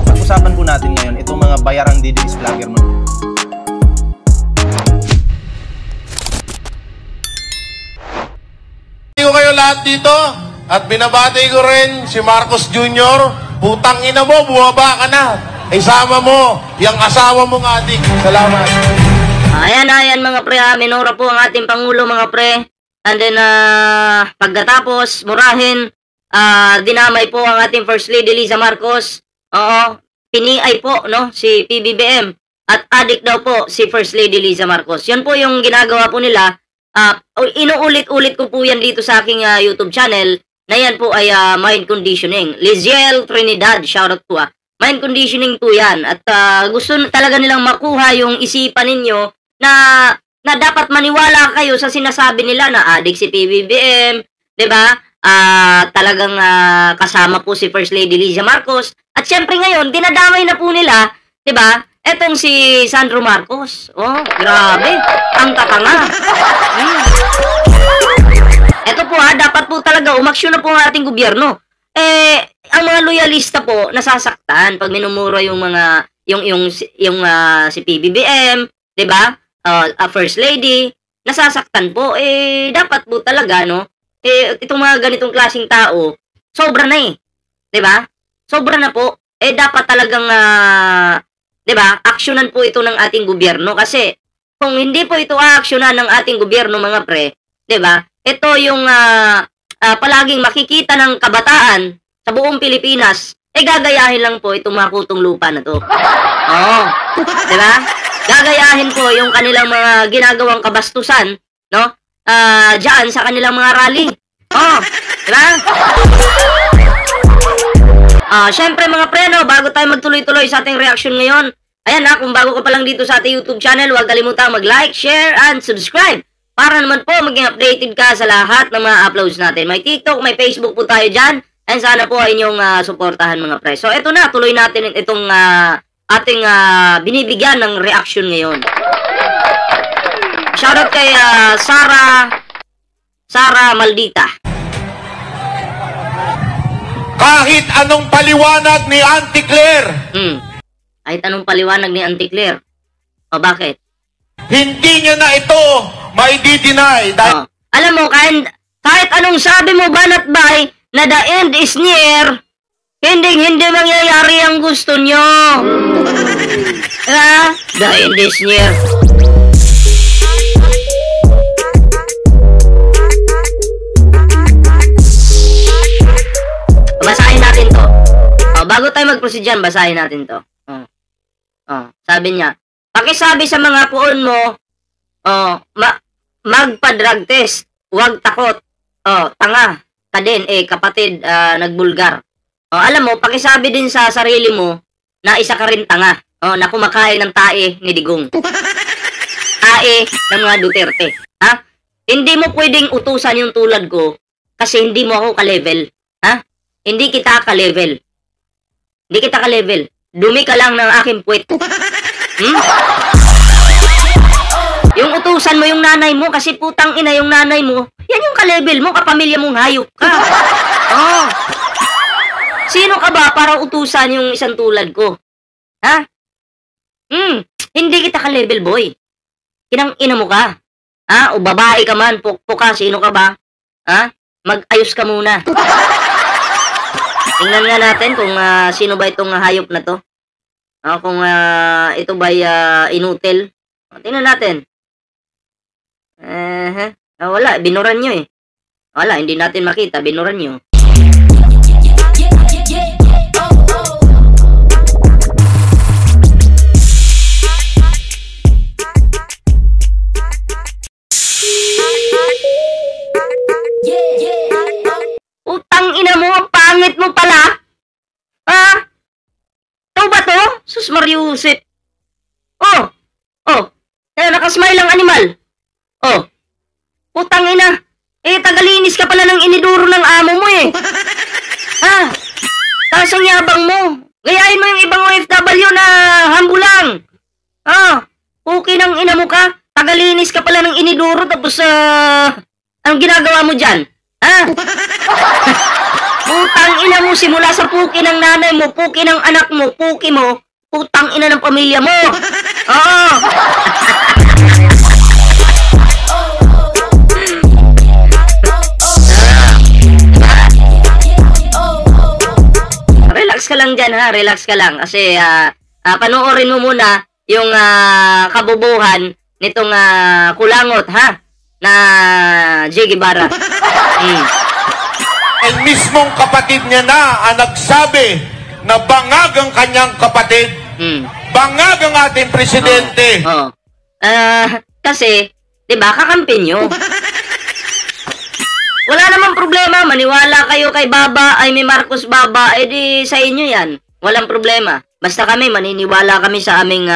Pag-usapan po natin ngayon itong mga bayarang DDS vlogger mo. Ko kayo lahat dito at binabati ko rin si Marcos Jr. Putang ina mo, bumaba ka na. Isama mo yung asawa mong adik. Salamat. Ayan mga pre, minura po ang ating Pangulo mga pre. And then pagkatapos murahin, dinamay po ang ating First Lady Liza Marcos. Oo, piniay po no si PBBM at adik daw po si First Lady Liza Marcos. Yan po yung ginagawa po nila. Inuulit-ulit ko po yan dito sa aking YouTube channel na yan po ay mind conditioning. Liziel Trinidad, shoutout po Mind conditioning po yan. At gusto talaga nilang makuha yung isipan ninyo na dapat maniwala kayo sa sinasabi nila na adik si PBBM, di ba? Talagang kasama po si First Lady Liza Marcos. At syempre ngayon, dinadamay na po nila, di ba? Etong si Sandro Marcos. Oh, grabe. Ang tatanga. Eto po dapat po talaga umaksyon na po ang ating gobyerno. Ang mga loyalista po nasasaktan pag minumura yung mga yung si PBBM, 'di ba? First Lady, nasasaktan po. Dapat po talaga no. Itong mga ganitong klaseng tao, sobra na 'di ba? Sobra na po. Dapat talagang 'di ba? Aksyonan po ito ng ating gobyerno kasi kung hindi po ito aaksyonan ng ating gobyerno mga pre, 'di ba? Ito yung palaging makikita ng kabataan sa buong Pilipinas, gagayahin lang po itong mga kutong lupa na to. Oo. 'Di ba? Gagayahin po yung kanilang mga ginagawang kabastusan, no? Diyan sa kanilang mga rally. Oo. 'Di ba? Syempre mga pre, no, bago tayo magtuloy-tuloy sa ating reaction ngayon, ayan kung bago ka pa lang dito sa ating YouTube channel, huwag kalimutang mag-like, share, and subscribe para naman po maging updated ka sa lahat ng mga uploads natin. May TikTok, may Facebook po tayo dyan, and sana po ay inyong suportahan mga pre. So eto na, tuloy natin itong ating binibigyan ng reaction ngayon. Shoutout kay Sara Maldita. Kahit anong paliwanag ni Auntie Claire. Kahit anong paliwanag ni Auntie Claire. O bakit? Hindi niya na ito mai-deny dahil alam mo, kahit anong sabi mo banat bay na the end is near, hindi mangyayari ang gusto nyo. The end is near. Basahin natin to. Bago tayo mag-proceed dyan, basahin natin to. Sabi niya, pakisabi sa mga puon mo, magpa-drug test, huwag takot. Tanga ka din, kapatid, nagbulgar. Alam mo, pakisabi din sa sarili mo na isa ka rin tanga. Na kumakain ng tae ni Digong. Tae ng mga Duterte. Hindi mo pwedeng utusan yung tulad ko kasi hindi mo ako ka-level. Hindi kita ka-level. Hindi kita ka-level. Dumi ka lang ng aking puwet. Yung utusan mo yung nanay mo kasi putang ina yung nanay mo, yan yung ka-level mo, kapamilya mong hayop ka. Sino ka ba para utusan yung isang tulad ko? Hindi kita ka-level boy. Kinang ina mo ka. O babae ka man, pukpuk ka, sino ka ba? Mag-ayos ka muna. Tingnan nga natin kung sino ba itong hayop na to. Kung ito ba inutil. Tingnan natin. Wala, binuran nyo Wala, hindi natin makita, binuran nyo. Utang ina mo, ang pangit mo pala. Ito ba to? Sus Mariusip. Nakasmile ang animal. Utang ina. Tagalinis ka pala ng iniduro ng amo mo Tapos ang yabang mo. Gayahin mo yung ibang OFW na hambulang. Okay ng ina mo ka. Tagalinis ka pala ng iniduro tapos anong ginagawa mo dyan? Putang ina mo, simula sa puki ng nanay mo, puki ng anak mo, puki mo, putang ina ng pamilya mo. Oo. Relax ka lang dyan, ha? Relax ka lang. Kasi, panoorin mo muna yung kabubuhan nitong kulangot, ha? Na J. Guevara. Ay mismong kapatid niya na ang nagsabi na bangag ang kanyang kapatid. Bangag ang ating presidente. Kasi, di ba, kakampi nyo. Wala namang problema, maniwala kayo kay Baba, ay may Marcos Baba, edi sa inyo yan. Walang problema. Basta kami, maniniwala kami sa aming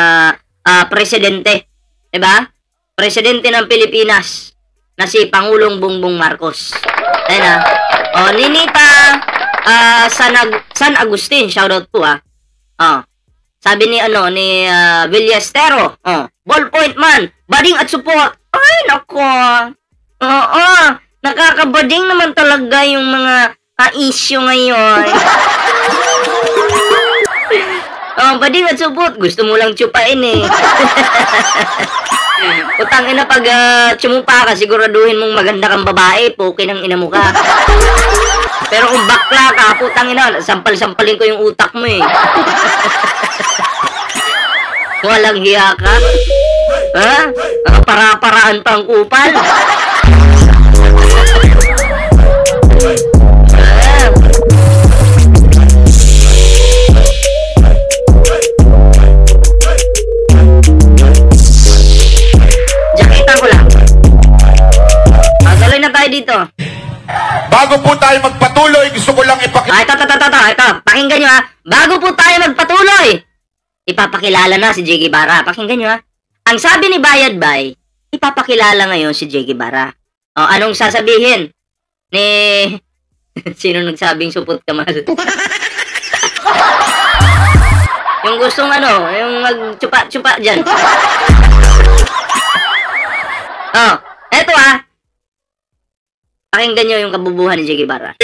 presidente. Diba? Presidente ng Pilipinas na si Pangulong Bongbong Marcos. Ayun na. O, Ninita San Agustin, shoutout po sabi ni Villastero, ballpoint man, bading at support. Ay, nako. Oo. Nakakabading naman talaga yung mga issue ngayon. Bading at support. Gusto mo lang tsupain eh. Utang ina pag tsumupa ka, siguraduhin mong maganda kang babae, pukin ang ina mo ka. Pero kung bakla ka, putang ina, sampal-sampalin ko yung utak mo eh. Walang hiya ka. Ha? Para-paraan pang kupal. Jakitan ko lang. Tuloy na tayo dito. Bago po tayo magpatuloy, gusto ko lang ipakita. Ito. Pakinggan nyo ha. Bago po tayo magpatuloy, ipapakilala na si J. Guevara. Pakinggan nyo ha. Ang sabi ni Bayad Bay, ipapakilala ngayon si J. Guevara. Anong sasabihin ni... Sino nagsabing supot ka mahal? Yung gustong yung magtsupa-tsupa dyan. Eto pakinggan nyo yung kabubuhan ni J. Guevara.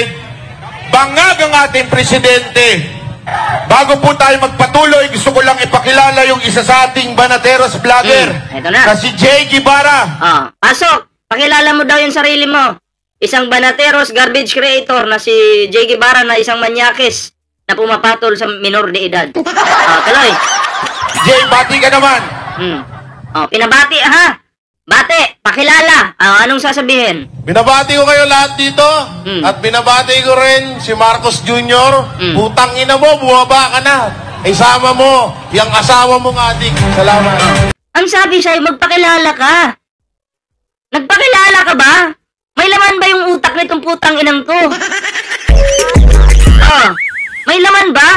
Bangag ang ating presidente. Bago po tayo magpatuloy, gusto ko lang ipakilala yung isa sa ating Banateros vlogger. Eto na. Na si J. Guevara. Pasok. Pakilala mo daw yung sarili mo. Isang Banateros garbage creator na si J. Guevara na isang manyakis na pumapatol sa minor de edad. Tuloy. Jay, bati ka naman. Pinabati ha. Bate, pakilala. Anong sasabihin? Binabati ko kayo lahat dito. At binabati ko rin si Marcos Jr. Putang ina mo, bumaba ka na. Isama mo, yung asawa mong adik. Salamat. Ang sabi sa'yo, magpakilala ka. Nagpakilala ka ba? May laman ba yung utak nitong putang inang to? May laman ba?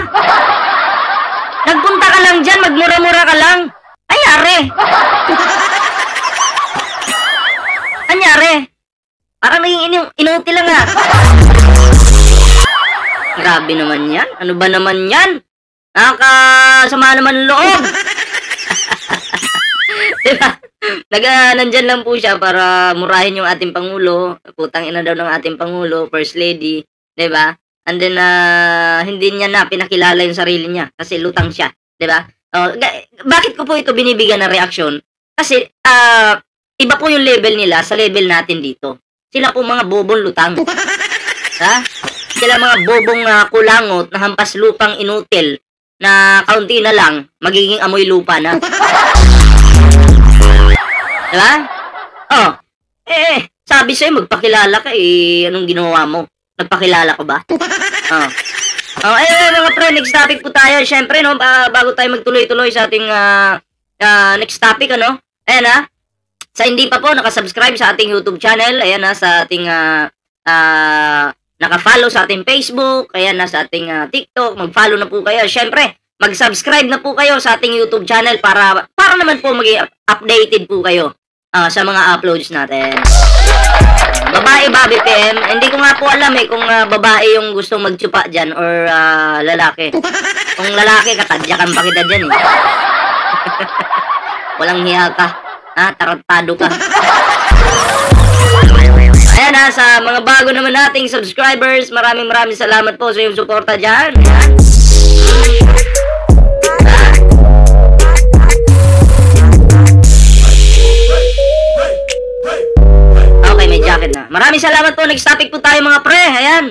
Nagpunta ka lang dyan, magmura-mura ka lang. Ayari. Anyari? Parang naging inuti lang Grabe naman yan. Ano ba naman yan? Nakakasama naman loob. Diba? Nandyan lang po siya para murahin yung ating Pangulo. Putang ina daw ng ating Pangulo, First Lady. Diba? And then, hindi niya na pinakilala yung sarili niya. Kasi lutang siya. Diba? Bakit ko po ito binibigyan ng reaksyon? Kasi, iba po yung level nila sa level natin dito. Sila po mga bobong lutang. Ha? Sila mga bobong kulangot na hampas lupang inutil na kaunti na lang, magiging amoy lupa na. Diba? Sabi sa'yo, magpakilala ka anong ginawa mo? Nagpakilala ko ba? Mga pre, next topic po tayo. Siyempre, no, bago tayo magtuloy-tuloy sa ating next topic, ayan sa hindi pa po nakasubscribe sa ating YouTube channel, ayan sa ating naka-follow sa ating Facebook, ayan sa ating TikTok, mag-follow na po kayo. Siyempre, mag-subscribe na po kayo sa ating YouTube channel para naman po maging updated po kayo sa mga uploads natin. Babae ba, BPM? Hindi ko nga po alam kung babae yung gustong magtsupa dyan or lalaki. Kung lalaki, katadyakan pa kita dyan Walang hiya ka. Tarantado ka. Ayan ha, sa mga bago naman nating subscribers, maraming salamat po sa iyong suporta dyan. Ayan. Okay, may jacket na. Maraming salamat po. Next topic po tayo mga pre. Ayan.